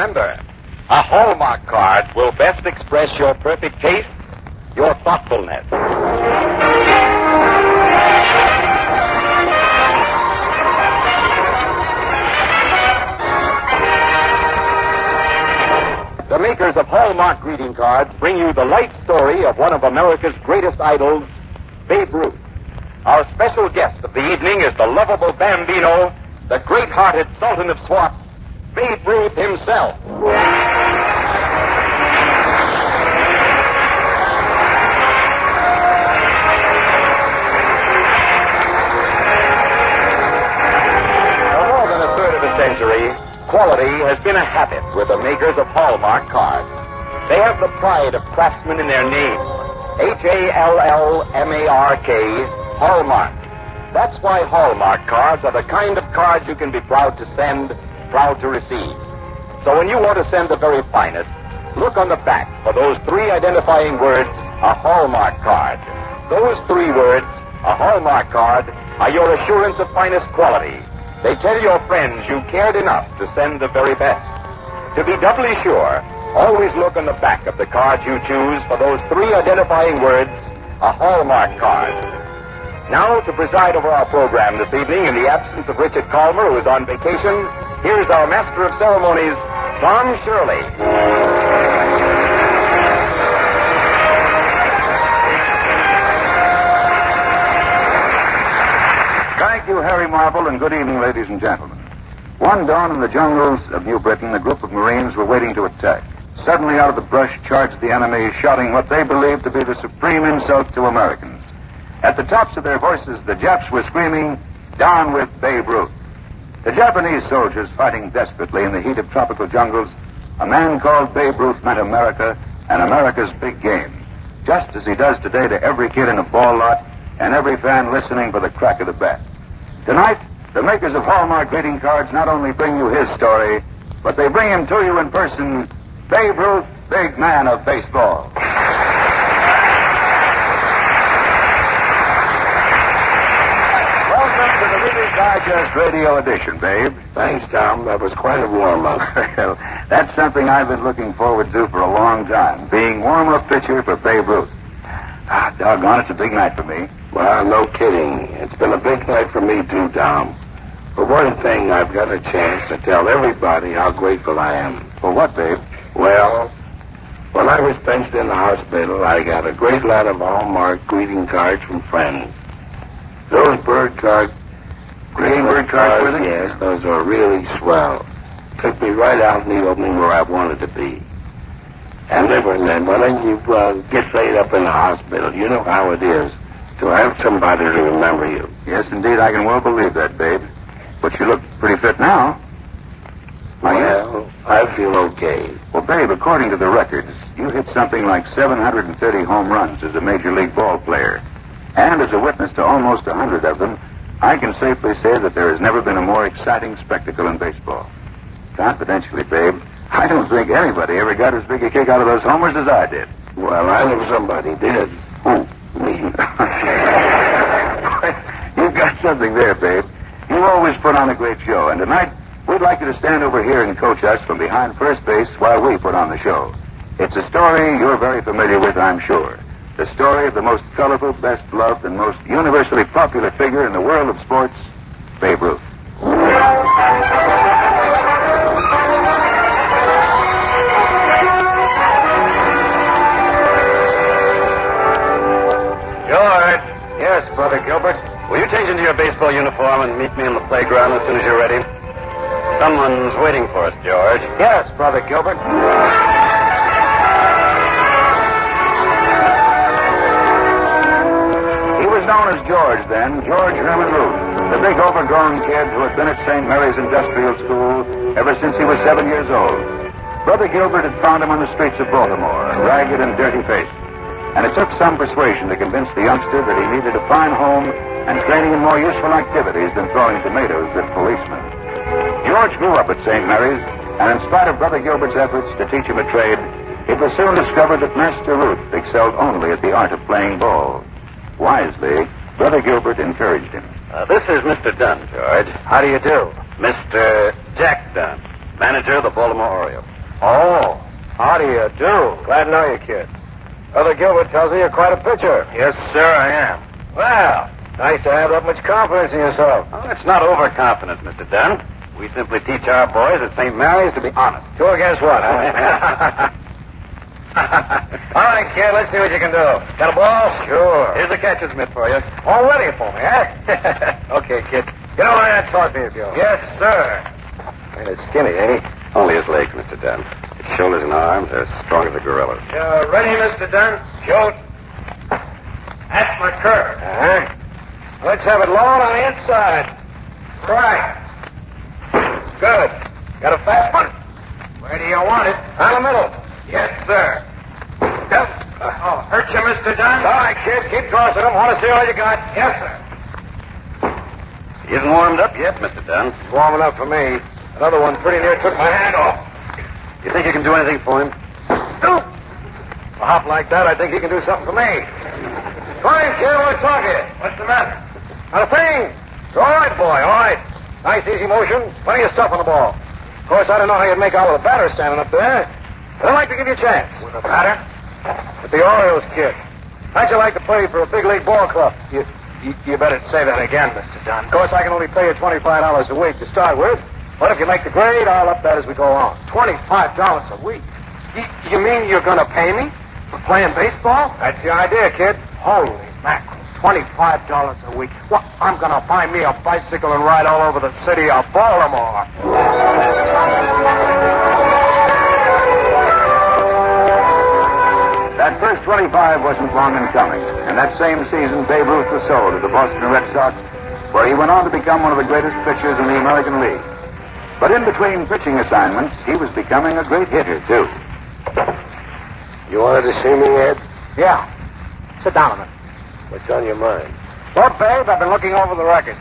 remember, a Hallmark card will best express your perfect taste, your thoughtfulness. The makers of Hallmark greeting cards bring you the life story of one of America's greatest idols, Babe Ruth. Our special guest of the evening is the lovable Bambino, the great-hearted Sultan of Swat, Babe Ruth himself. For more than a third of a century, quality has been a habit with the makers of Hallmark cards. They have the pride of craftsmen in their name. Hallmark, Hallmark. That's why Hallmark cards are the kind of cards you can be proud to send, proud to receive. So when you want to send the very finest, look on the back for those three identifying words, a Hallmark card. Those three words, a Hallmark card, are your assurance of finest quality. They tell your friends you cared enough to send the very best. To be doubly sure, always look on the back of the card you choose for those three identifying words, a Hallmark card. Now, to preside over our program this evening in the absence of Richard Calmer, who is on vacation, here's our master of ceremonies, Tom Shirley. Thank you, Harry Marble, and good evening, ladies and gentlemen. One dawn in the jungles of New Britain, a group of Marines were waiting to attack. Suddenly, out of the brush, charged the enemy, shouting what they believed to be the supreme insult to Americans. At the tops of their voices, the Japs were screaming, "Down with Babe Ruth." The Japanese soldiers, fighting desperately in the heat of tropical jungles, a man called Babe Ruth meant America and America's big game, just as he does today to every kid in a ball lot and every fan listening for the crack of the bat. Tonight, the makers of Hallmark greeting cards not only bring you his story, but they bring him to you in person, Babe Ruth, big man of baseball. Welcome to the Reader's Digest Radio Edition, Babe. Thanks, Tom. That was quite a warm-up. Well, that's something I've been looking forward to for a long time, being warm-up pitcher for Babe Ruth. Doggone, it's a big night for me. Well, no kidding. It's been a big night for me, too, Tom. For one thing, I've got a chance to tell everybody how grateful I am. For what, Babe? Well, when I was benched in the hospital, I got a great lot of Hallmark greeting cards from friends. Those bird cards... Green bird cards, were they? Yes, those are really swell. Took me right out in the opening where I wanted to be. And then when you get laid up in the hospital, you know how it is to have somebody to remember you. Yes, indeed, I can well believe that, Babe. But you look pretty fit now. Well, I feel okay. Well, Babe, according to the records, you hit something like 730 home runs as a major league ball player. And as a witness to almost 100 of them, I can safely say that there has never been a more exciting spectacle in baseball. Confidentially, Babe, I don't think anybody ever got as big a kick out of those homers as I did. Well, I know somebody did. Who? Me. You've got something there, Babe. You always put on a great show, and tonight we'd like you to stand over here and coach us from behind first base while we put on the show. It's a story you're very familiar with, I'm sure. The story of the most colorful, best loved, and most universally popular figure in the world of sports, Babe Ruth. George, Yes, Brother Gilbert. will you change into your baseball uniform and meet me in the playground as soon as you're ready? Someone's waiting for us, George. Yes, Brother Gilbert. He was known as George then, George Herman Ruth, the big overgrown kid who had been at St. Mary's Industrial School ever since he was 7 years old. Brother Gilbert had found him on the streets of Baltimore, ragged and dirty-faced. And it took some persuasion to convince the youngster that he needed a fine home and training in more useful activities than throwing tomatoes at policemen. George grew up at St. Mary's, and in spite of Brother Gilbert's efforts to teach him a trade, it was soon discovered that Master Ruth excelled only at the art of playing ball. Wisely, Brother Gilbert encouraged him. This is Mr. Dunn, George. How do you do? Mr. Jack Dunn, manager of the Baltimore Orioles. Oh, how do you do? Glad to know you, kid. Brother Gilbert tells me you're quite a pitcher. Yes, sir, I am. Well, nice to have that much confidence in yourself. Oh, it's not overconfidence, Mr. Dunn. We simply teach our boys at St. Mary's to be honest. 2 against 1, huh? All right, kid, let's see what you can do. Got a ball? Sure. Here's a catcher's mitt for you. All ready for me, huh? Okay, kid. Get over there and toss me if you will. Yes, sir. Kind of skinny, ain't he? Only his legs, Mr. Dunn. His shoulders and arms are as strong as a gorilla's. You're ready, Mr. Dunn? Shoot. That's my curve. Uh-huh. Let's have it low on the inside. Right. Good. Got a fast one? Where do you want it? On the middle. Yes, sir. Yep. Hurt you, Mr. Dunn? All right, kid. Keep tossing them. Want to see all you got? Yes, sir. He isn't warmed up yet, Mr. Dunn. Warming up for me. Another one pretty near took my hand off. You think you can do anything for him? No. A hop like that, I think he can do something for me. Fine, kid. What's talk here? What's the matter? Not a thing. You're all right, boy. All right. Nice, easy motion. Plenty of stuff on the ball. Of course, I don't know how you'd make out with a batter standing up there. But I'd like to give you a chance. With a batter? With the Orioles, kid. How'd you like to play for a big league ball club? You better say that again, Mr. Dunn. Of course, I can only pay you $25 a week to start with. But if you make the grade, I'll up that as we go on. $25 a week. You mean you're going to pay me for playing baseball? That's the idea, kid. Holy mackerel. $25 a week. Well, I'm going to buy me a bicycle and ride all over the city of Baltimore. That first 25 wasn't long in coming, and that same season, Babe Ruth was sold to the Boston Red Sox, where he went on to become one of the greatest pitchers in the American League. But in between pitching assignments, he was becoming a great hitter, too. You wanted to see me, Ed? Yeah. Sit down a minute. What's on your mind? Well, Babe, I've been looking over the record.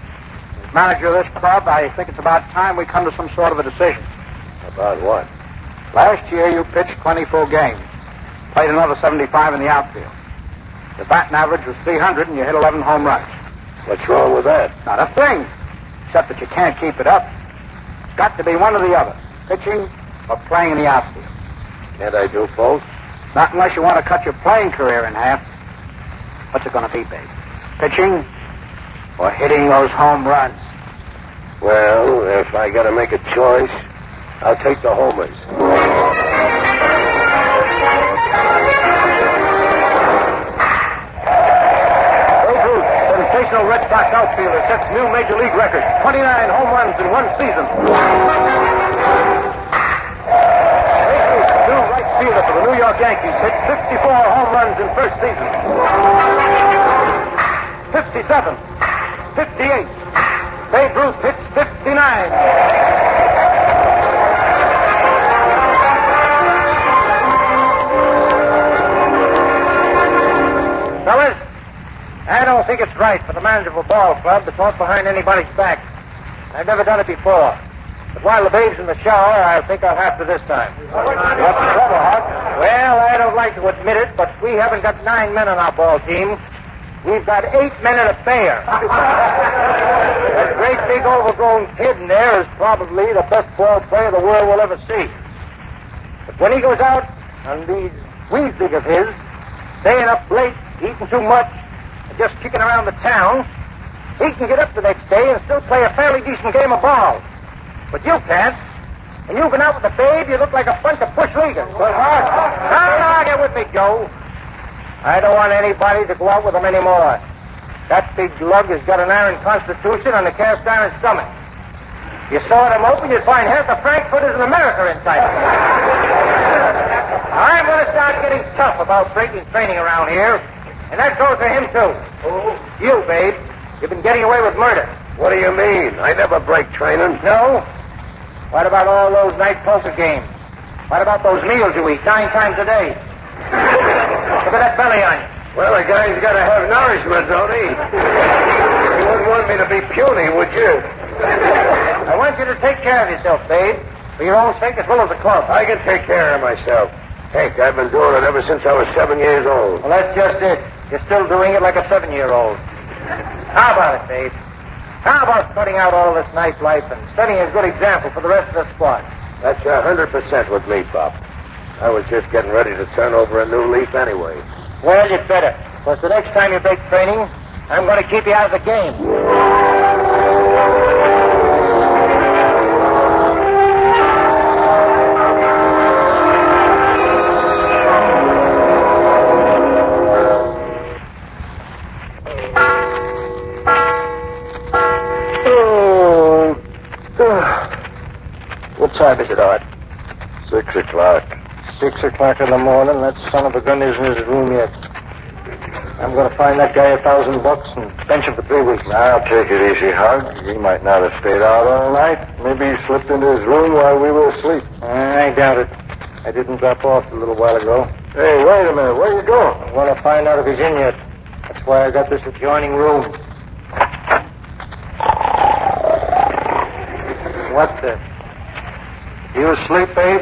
As manager of this club, I think it's about time we come to some sort of a decision. About what? Last year, you pitched 20 full games. Played another 75 in the outfield. Your batting average was 300, and you hit 11 home runs. What's wrong with that? Not a thing, except that you can't keep it up. It's got to be one or the other, pitching or playing in the outfield. Can't I do both? Not unless you want to cut your playing career in half. What's it going to be, Babe? Pitching or hitting those home runs? Well, if I got to make a choice, I'll take the homers. Sensational Red Sox outfielder sets new major league record. 29 home runs in one season. New right fielder for the New York Yankees hit 54 home runs in first season. 57. 58. Babe Ruth hits 59. Fellas, I don't think it's right for the manager of a ball club to talk behind anybody's back. I've never done it before. But while the babe's in the shower, I think I'll have to this time. What's the trouble, Huck? Well, I don't like to admit it, but we haven't got 9 men on our ball team. We've got 8 men and a pair. That great big overgrown kid in there is probably the best ball player the world will ever see. But when he goes out on these wings big of his, staying up late, eating too much, and just kicking around the town, he can get up the next day and still play a fairly decent game of ball. But you can't. When you've been out with the babe, you look like a bunch of bush leaguers. Now, get with me, Joe. I don't want anybody to go out with him anymore. That big lug has got an iron constitution and a cast iron stomach. You sawed him open, you'd find half the Frankfurters in America inside him. I'm going to start getting tough about breaking training around here. And that goes for him, too. Who? You, Babe. You've been getting away with murder. What do you mean? I never break training. No? What about all those night poker games? What about those meals you eat 9 times a day? Look at that belly on you. Well, a guy's got to have nourishment, don't he? You wouldn't want me to be puny, would you? I want you to take care of yourself, Babe. For your own sake as well as the club. I can take care of myself. Heck, I've been doing it ever since I was 7 years old. Well, that's just it. You're still doing it like a 7-year-old. How about it, Babe? How about cutting out all this nightlife and setting a good example for the rest of the squad? That's 100% with me, Pop. I was just getting ready to turn over a new leaf anyway. Well, you'd better. Because the next time you break training, I'm going to keep you out of the game. What time is it, Art? 6 o'clock. 6 o'clock in the morning. That son of a gun isn't in his room yet. I'm going to find that guy $1,000 and bench him for 3 weeks. Now, take it easy, Hug. He might not have stayed out all night. Maybe he slipped into his room while we were asleep. I doubt it. I didn't drop off a little while ago. Hey, wait a minute. Where you going? I want to find out if he's in yet. That's why I got this adjoining room. What the? You asleep, babe?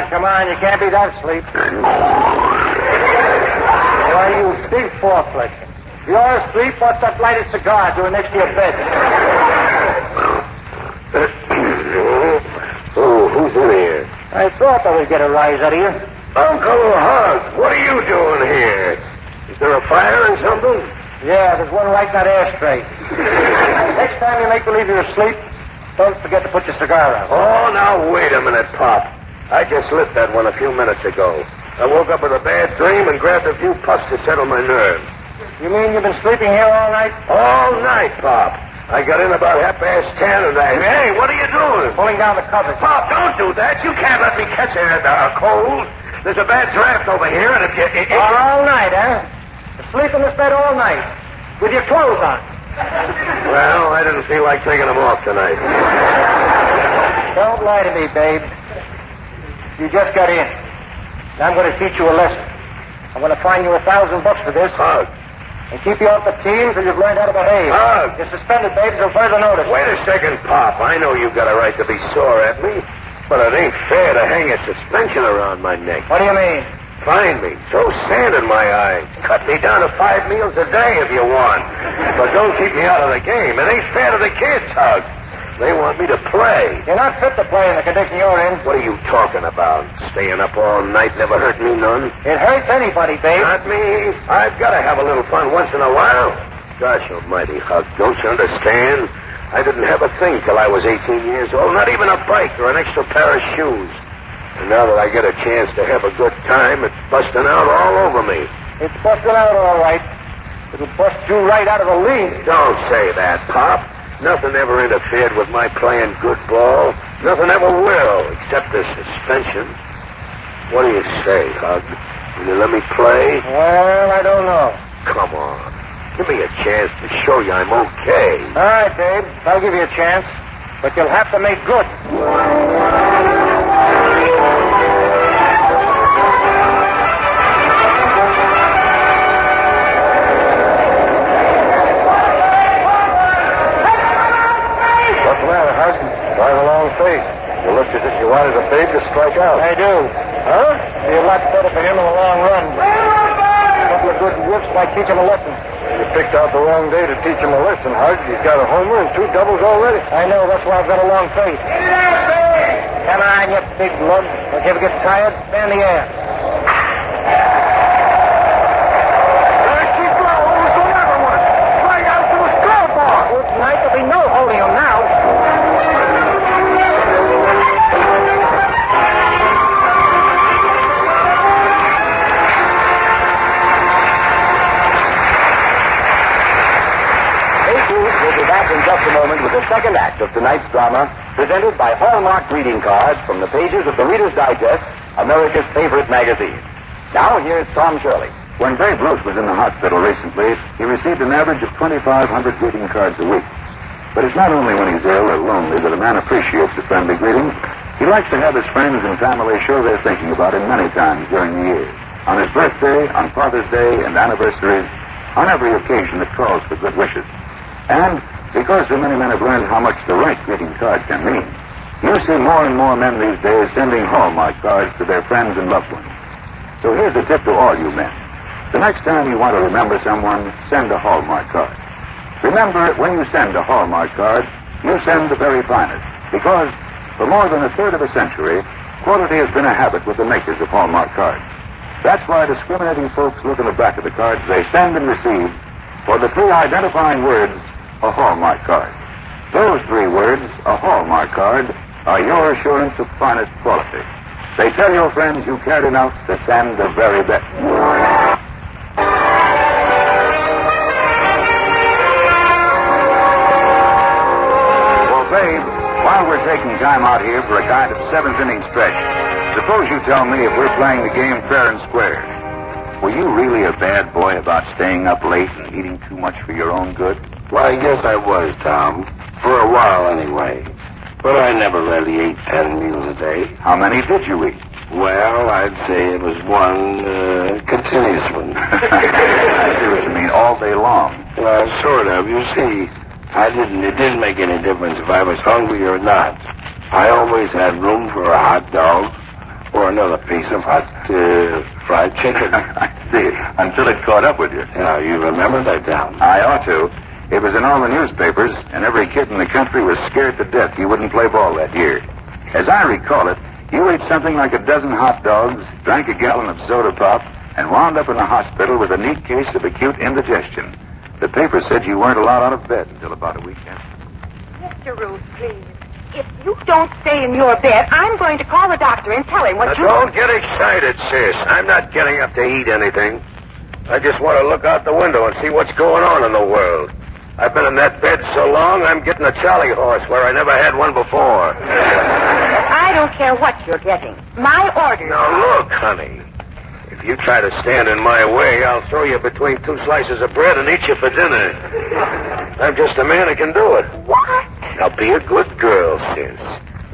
Come on. You can't be that asleep. Why, you big four-flusher. You're asleep. What's that lighted cigar doing next to your bed? Oh, who's in here? I thought I would get a rise out of you. Uncle Hug, what are you doing here? Is there a fire or something? Yeah, there's one right in that ashtray. Next time you make believe you're asleep, don't forget to put your cigar out. Oh, now, wait a minute, Pop. I just lit that one a few minutes ago. I woke up with a bad dream and grabbed a few puffs to settle my nerves. You mean you've been sleeping here all night? All night, Pop. I got in about 10:30 and I... Hey, what are you doing? Pulling down the covers. Pop, don't do that. You can't let me catch a cold. There's a bad draft over here, and if you... All night, huh? Sleep in this bed all night, with your clothes on. Well, I didn't feel like taking them off tonight. Don't lie to me, babe. You just got in. Now I'm going to teach you a lesson. I'm going to fine you $1,000 for this. Hug. And keep you off the team till you've learned how to behave. Hug. You're suspended, babe, till further notice. Wait a second, Pop. I know you've got a right to be sore at me, but it ain't fair to hang a suspension around my neck. What do you mean? Find me. Throw sand in my eyes. Cut me down to 5 meals a day if you want. But don't keep me out of the game. It ain't fair to the kids, Hug. They want me to play. You're not fit to play in the condition you're in. What are you talking about? Staying up all night never hurt me none. It hurts anybody, babe. Not me. I've got to have a little fun once in a while. Gosh almighty, Hug. Don't you understand? I didn't have a thing till I was 18 years old. Not even a bike or an extra pair of shoes. And now that I get a chance to have a good time, it's busting out all over me. It's busting out all right. It'll bust you right out of the league. Don't say that, Pop. Nothing ever interfered with my playing good ball. Nothing ever will, except the suspension. What do you say, Hug? Will you let me play? Well, I don't know. Come on. Give me a chance to show you I'm okay. All right, babe. I'll give you a chance. But you'll have to make good. What's the matter, Hug? Drive a long face. You looked as if you wanted a babe to strike out. I do. Huh? Be a lot better for him in the long run. A couple of good whips might teach him a lesson. You picked out the wrong day to teach him a lesson, Hug. He's got a homer and 2 doubles already. I know. That's why I've got a long face. Come on, you big lug. Don't you ever get tired? Stand in the air. There she goes, the other one. Flying out to a scoreboard. Good night. There'll be no holding him now. We'll be back in just a moment with the second act of tonight's drama, presented by Hallmark greeting cards from the pages of the Reader's Digest, America's favorite magazine. Now, here's Tom Shirley. When Babe Ruth was in the hospital recently, he received an average of 2,500 greeting cards a week. But it's not only when he's ill or lonely that a man appreciates a friendly greeting. He likes to have his friends and family show they're thinking about him many times during the year. On his birthday, on Father's Day, and anniversaries, on every occasion that calls for good wishes. And because so many men have learned how much the right greeting card can mean, you see more and more men these days sending Hallmark cards to their friends and loved ones. So here's a tip to all you men. The next time you want to remember someone, send a Hallmark card. Remember, when you send a Hallmark card, you send the very finest. Because for more than a third of a century, quality has been a habit with the makers of Hallmark cards. That's why discriminating folks look in the back of the cards they send and receive for the three identifying words, a Hallmark card. Those three words, a Hallmark card, are your assurance of finest quality. They tell your friends you cared enough to send the very best. Well, babe, while we're taking time out here for a kind of seventh-inning stretch, suppose you tell me if we're playing the game fair and square. Were you really a bad boy about staying up late and eating too much for your own good? Well, I guess I was, Tom. For a while, anyway. But I never really ate 10 meals a day. How many did you eat? Well, I'd say it was one continuous one. I see what you mean, all day long. Well, sort of. You see, it didn't make any difference if I was hungry or not. I always had room for a hot dog or another piece of hot fried chicken. I see, until it caught up with you. Now, you remember that, Tom? I ought to. It was in all the newspapers, and every kid in the country was scared to death you wouldn't play ball that year. As I recall it, you ate something like a dozen hot dogs, drank a gallon of soda pop, and wound up in the hospital with a neat case of acute indigestion. The paper said you weren't allowed out of bed until about a weekend. Mr. Ruth, please. If you don't stay in your bed, I'm going to call the doctor and tell him what you... Don't get excited, sis. I'm not getting up to eat anything. I just want to look out the window and see what's going on in the world. I've been in that bed so long, I'm getting a charley horse where I never had one before. I don't care what you're getting. My orders... Now, look, honey. If you try to stand in my way, I'll throw you between two slices of bread and eat you for dinner. I'm just a man who can do it. What? Now, be a good girl, sis.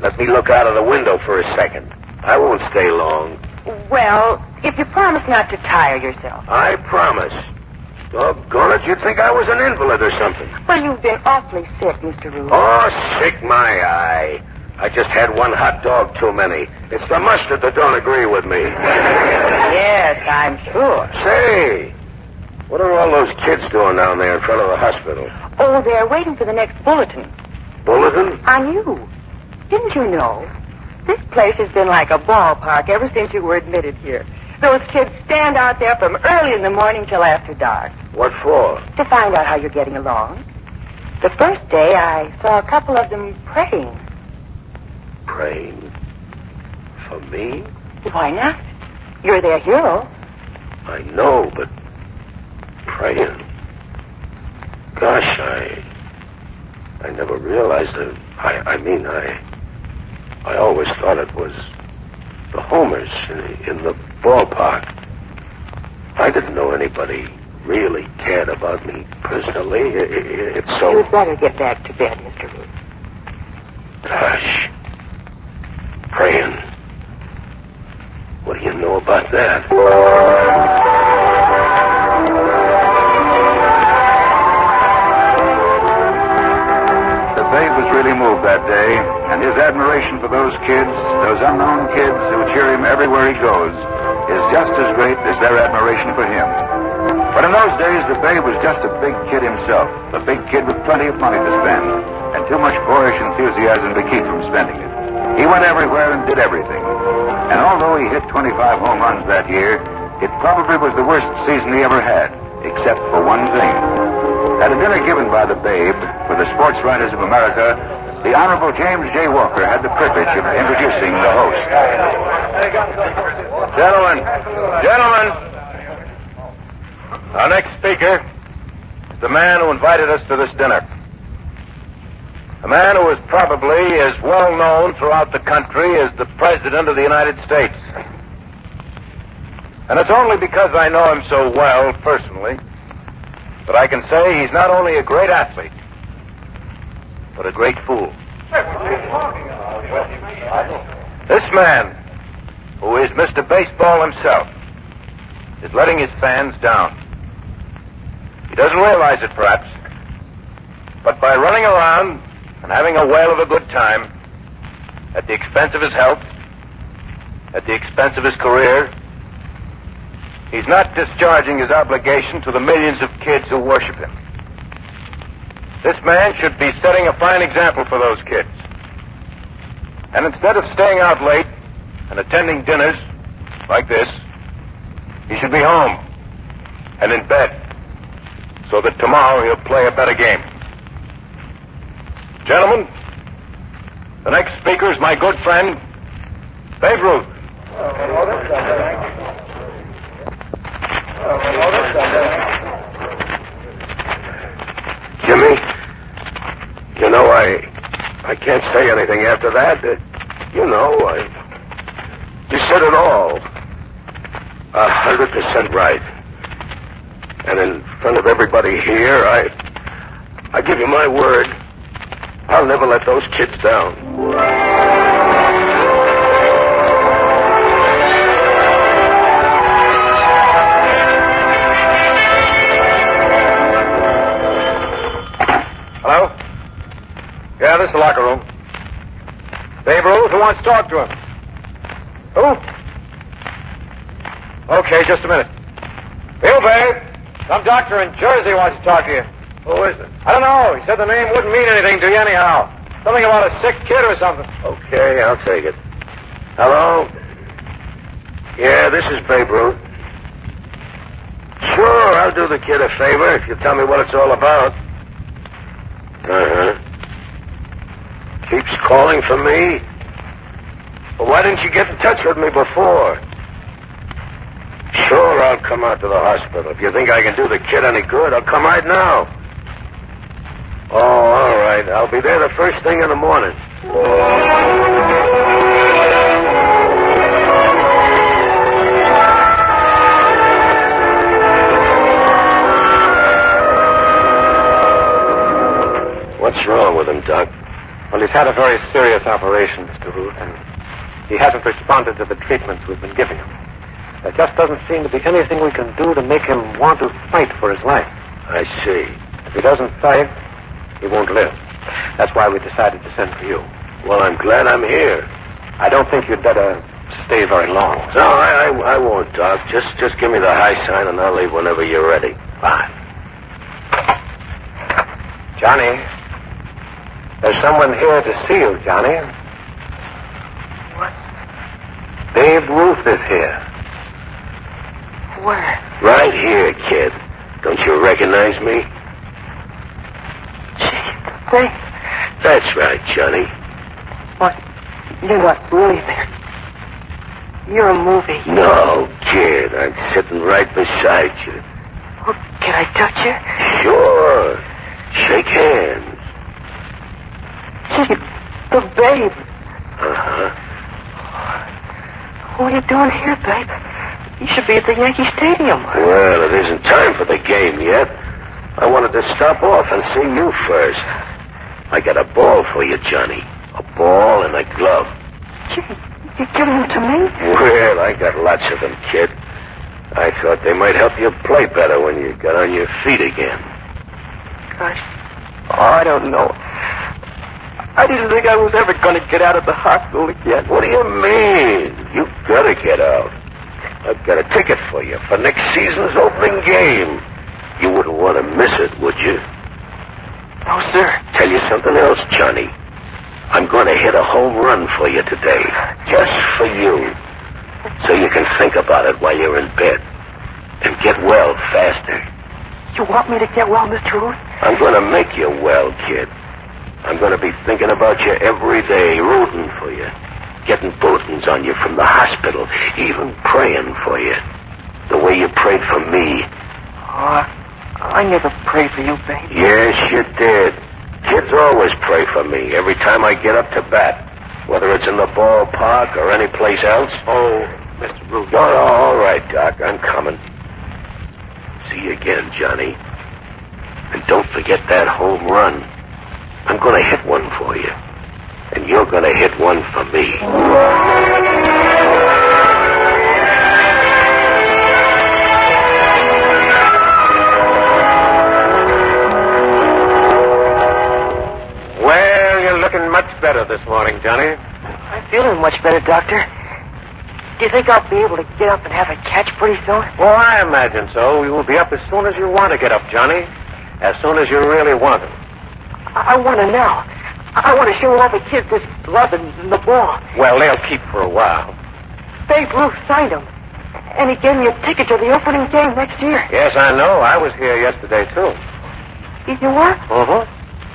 Let me look out of the window for a second. I won't stay long. Well, if you promise not to tire yourself. I promise. Doggone it, you'd think I was an invalid or something. Well, you've been awfully sick, Mr. Ruth. Oh, sick my eye. I just had one hot dog too many. It's the mustard that don't agree with me. Yes, I'm sure. Say, what are all those kids doing down there in front of the hospital? Oh, they're waiting for the next bulletin. Bulletin? On you. Didn't you know? This place has been like a ballpark ever since you were admitted here. Those kids stand out there from early in the morning till after dark. What for? To find out how you're getting along. The first day, I saw a couple of them praying. Praying? For me? Why not? You're their hero. I know, but praying? Gosh, I never realized it. I always thought it was the homers in the ballpark. I didn't know anybody really cared about me personally. It's so... You'd better get back to bed, Mr. Ruth. Gosh. Praying. What do you know about that? The babe was really moved that day, and his admiration for those kids, those unknown kids who cheer him everywhere he goes, is just as great as their admiration for him. But in those days, the babe was just a big kid himself, a big kid with plenty of money to spend, and too much boyish enthusiasm to keep from spending it. He went everywhere and did everything. And although he hit 25 home runs that year, it probably was the worst season he ever had, except for one thing. At a dinner given by the babe for the Sports Writers of America, the Honorable James J. Walker had the privilege of introducing the host. Gentlemen, our next speaker is the man who invited us to this dinner. A man who is probably as well known throughout the country as the President of the United States. And it's only because I know him so well personally that I can say he's not only a great athlete, but a great fool. This man, who is Mr. Baseball himself, is letting his fans down. He doesn't realize it, perhaps, but by running around and having a whale of a good time at the expense of his health, at the expense of his career, he's not discharging his obligation to the millions of kids who worship him. This man should be setting a fine example for those kids. And instead of staying out late and attending dinners like this, he should be home and in bed so that tomorrow he'll play a better game. Gentlemen, the next speaker is my good friend, Babe Ruth. Jimmy, you know, I can't say anything after that. You said it all. 100% right. And in front of everybody here, I give you my word, I'll never let those kids down. Hello? Yeah, this is the locker room. Babe Ruth, who wants to talk to him? Who? Okay, just a minute. You, Babe. Some doctor in Jersey wants to talk to you. Who is it? I don't know. He said the name wouldn't mean anything to you anyhow. Something about a sick kid or something. Okay, I'll take it. Hello? Yeah, this is Babe Ruth. Sure, I'll do the kid a favor if you tell me what it's all about. Uh-huh. Keeps calling for me? Well, why didn't you get in touch with me before? Sure, I'll come out to the hospital. If you think I can do the kid any good, I'll come right now. Oh, all right. I'll be there the first thing in the morning. What's wrong with him, Doc? Well, he's had a very serious operation, Mr. Ruth, and he hasn't responded to the treatments we've been giving him. There just doesn't seem to be anything we can do to make him want to fight for his life. I see. If he doesn't fight, he won't live. That's why we decided to send for you. Well, I'm glad I'm here. I don't think you'd better stay very long. No, I won't, Doc. Just give me the high sign and I'll leave whenever you're ready. Fine. Johnny, there's someone here to see you, Johnny. What? Babe Ruth is here. Where? Right here, kid. Don't you recognize me? Gee, Babe. That's right, Johnny. What? You're not really there. You're a movie. No, kid. I'm sitting right beside you. Oh, can I touch you? Sure. Shake hands. Gee, the Babe. Uh-huh. What are you doing here, Babe? You should be at the Yankee Stadium. Well, it isn't time for the game yet. I wanted to stop off and see you first. I got a ball for you, Johnny. A ball and a glove. Gee, you're giving them to me? Well, I got lots of them, kid. I thought they might help you play better when you got on your feet again. Gosh. Oh, I don't know. I didn't think I was ever going to get out of the hospital again. What do you mean? You've got to get out. I've got a ticket for you for next season's opening game. You wouldn't want to miss it, would you? No, sir. Tell you something else, Johnny. I'm going to hit a home run for you today. Just for you. So you can think about it while you're in bed. And get well faster. You want me to get well, Mr. Ruth? I'm going to make you well, kid. I'm going to be thinking about you every day, rooting for you. Getting bulletins on you from the hospital, even praying for you. The way you prayed for me. Oh, I never prayed for you, babe. Yes, you did. Kids always pray for me every time I get up to bat, whether it's in the ballpark or any place else. Oh, Mr. Ruth. Oh, all right, Doc, I'm coming. See you again, Johnny. And don't forget that home run. I'm going to hit one for you. And you're going to hit one for me. Well, you're looking much better this morning, Johnny. I'm feeling much better, Doctor. Do you think I'll be able to get up and have a catch pretty soon? Well, I imagine so. You will be up as soon as you want to get up, Johnny. As soon as you really want to. I want to now. I want to show all the kids this glove and the ball. Well, they'll keep for a while. Babe Ruth signed them. And he gave me a ticket to the opening game next year. Yes, I know. I was here yesterday, too. You were? Uh-huh.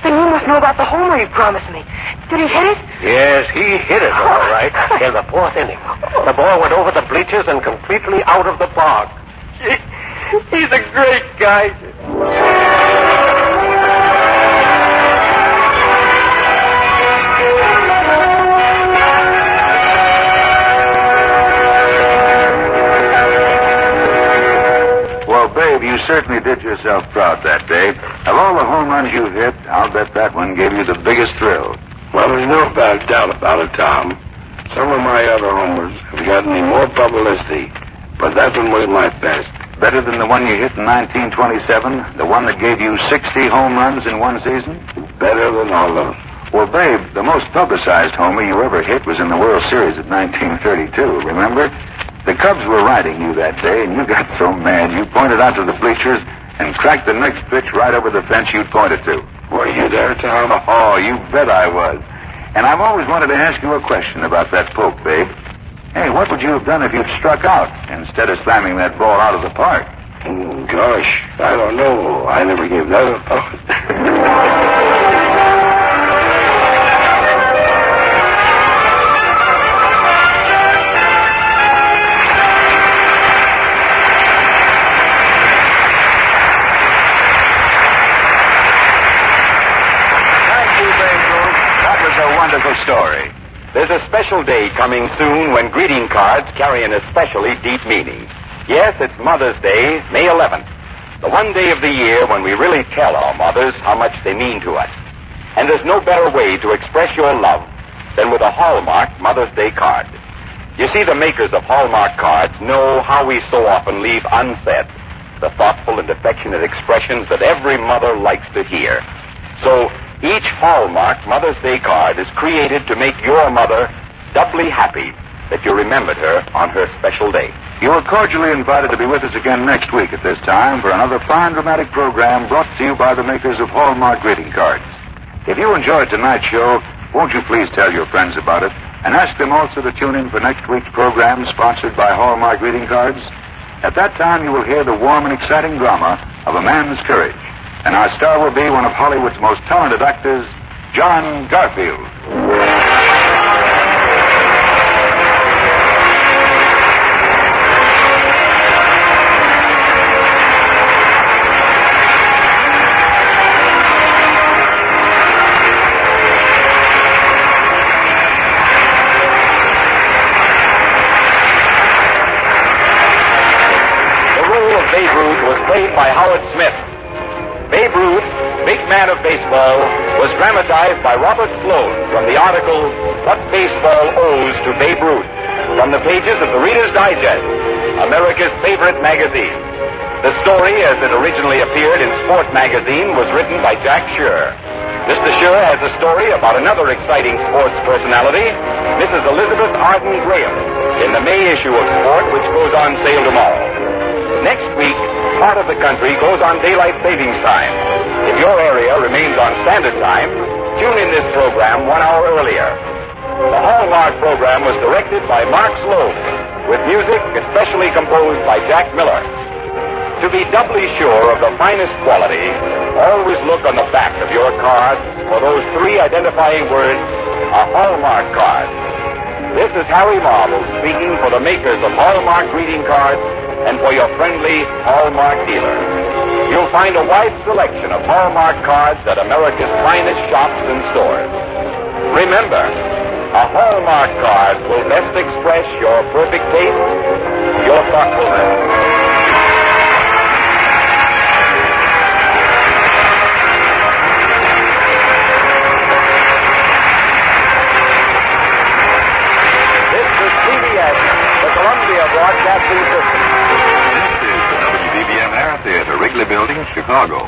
Then you must know about the homer he promised me. Did he hit it? Yes, he hit it all right in the fourth inning. The ball went over the bleachers and completely out of the park. He's a great guy. Well, babe, you certainly did yourself proud that day. Of all the home runs you hit, I'll bet that one gave you the biggest thrill. Well, there's no doubt about it, Tom. Some of my other homers have gotten me more publicity, but that one was my best. Better than the one you hit in 1927? The one that gave you 60 home runs in one season? Better than all of them. Well, babe, the most publicized homer you ever hit was in the World Series of 1932, remember? The Cubs were riding you that day, and you got so mad you pointed out to the bleachers and cracked the next pitch right over the fence you'd pointed to. Were you there, Tom? Oh, you bet I was. And I've always wanted to ask you a question about that poke, babe. Hey, what would you have done if you'd struck out instead of slamming that ball out of the park? Gosh, I don't know. I never gave that a thought. Wonderful story. There's a special day coming soon when greeting cards carry an especially deep meaning. Yes, it's Mother's Day, May 11th. The one day of the year when we really tell our mothers how much they mean to us. And there's no better way to express your love than with a Hallmark Mother's Day card. You see, the makers of Hallmark cards know how we so often leave unsaid the thoughtful and affectionate expressions that every mother likes to hear. So, each Hallmark Mother's Day card is created to make your mother doubly happy that you remembered her on her special day. You are cordially invited to be with us again next week at this time for another fine dramatic program brought to you by the makers of Hallmark greeting cards. If you enjoyed tonight's show, won't you please tell your friends about it and ask them also to tune in for next week's program sponsored by Hallmark greeting cards? At that time, you will hear the warm and exciting drama of a man's courage. And our star will be one of Hollywood's most talented actors, John Garfield. The role of Babe Ruth was played by Howard Smith. Babe Ruth, big man of baseball, was dramatized by Robert Sloan from the article, What Baseball Owes to Babe Ruth, from the pages of the Reader's Digest, America's favorite magazine. The story, as it originally appeared in Sport magazine, was written by Jack Schur. Mr. Schur has a story about another exciting sports personality, Mrs. Elizabeth Arden Graham, in the May issue of Sport, which goes on sale tomorrow. Next week, part of the country goes on daylight savings time. If your area remains on standard time, tune in this program 1 hour earlier. The Hallmark program was directed by Mark Sloan, with music especially composed by Jack Miller. To be doubly sure of the finest quality, always look on the back of your card for those 3 identifying words, a Hallmark card. This is Harry Marvel speaking for the makers of Hallmark greeting cards and for your friendly Hallmark dealer. You'll find a wide selection of Hallmark cards at America's finest shops and stores. Remember, a Hallmark card will best express your perfect taste, your thoughtfulness. This is CBS, the Columbia Broadcasting System. This is the WBBM Air Theater, Wrigley Building, Chicago.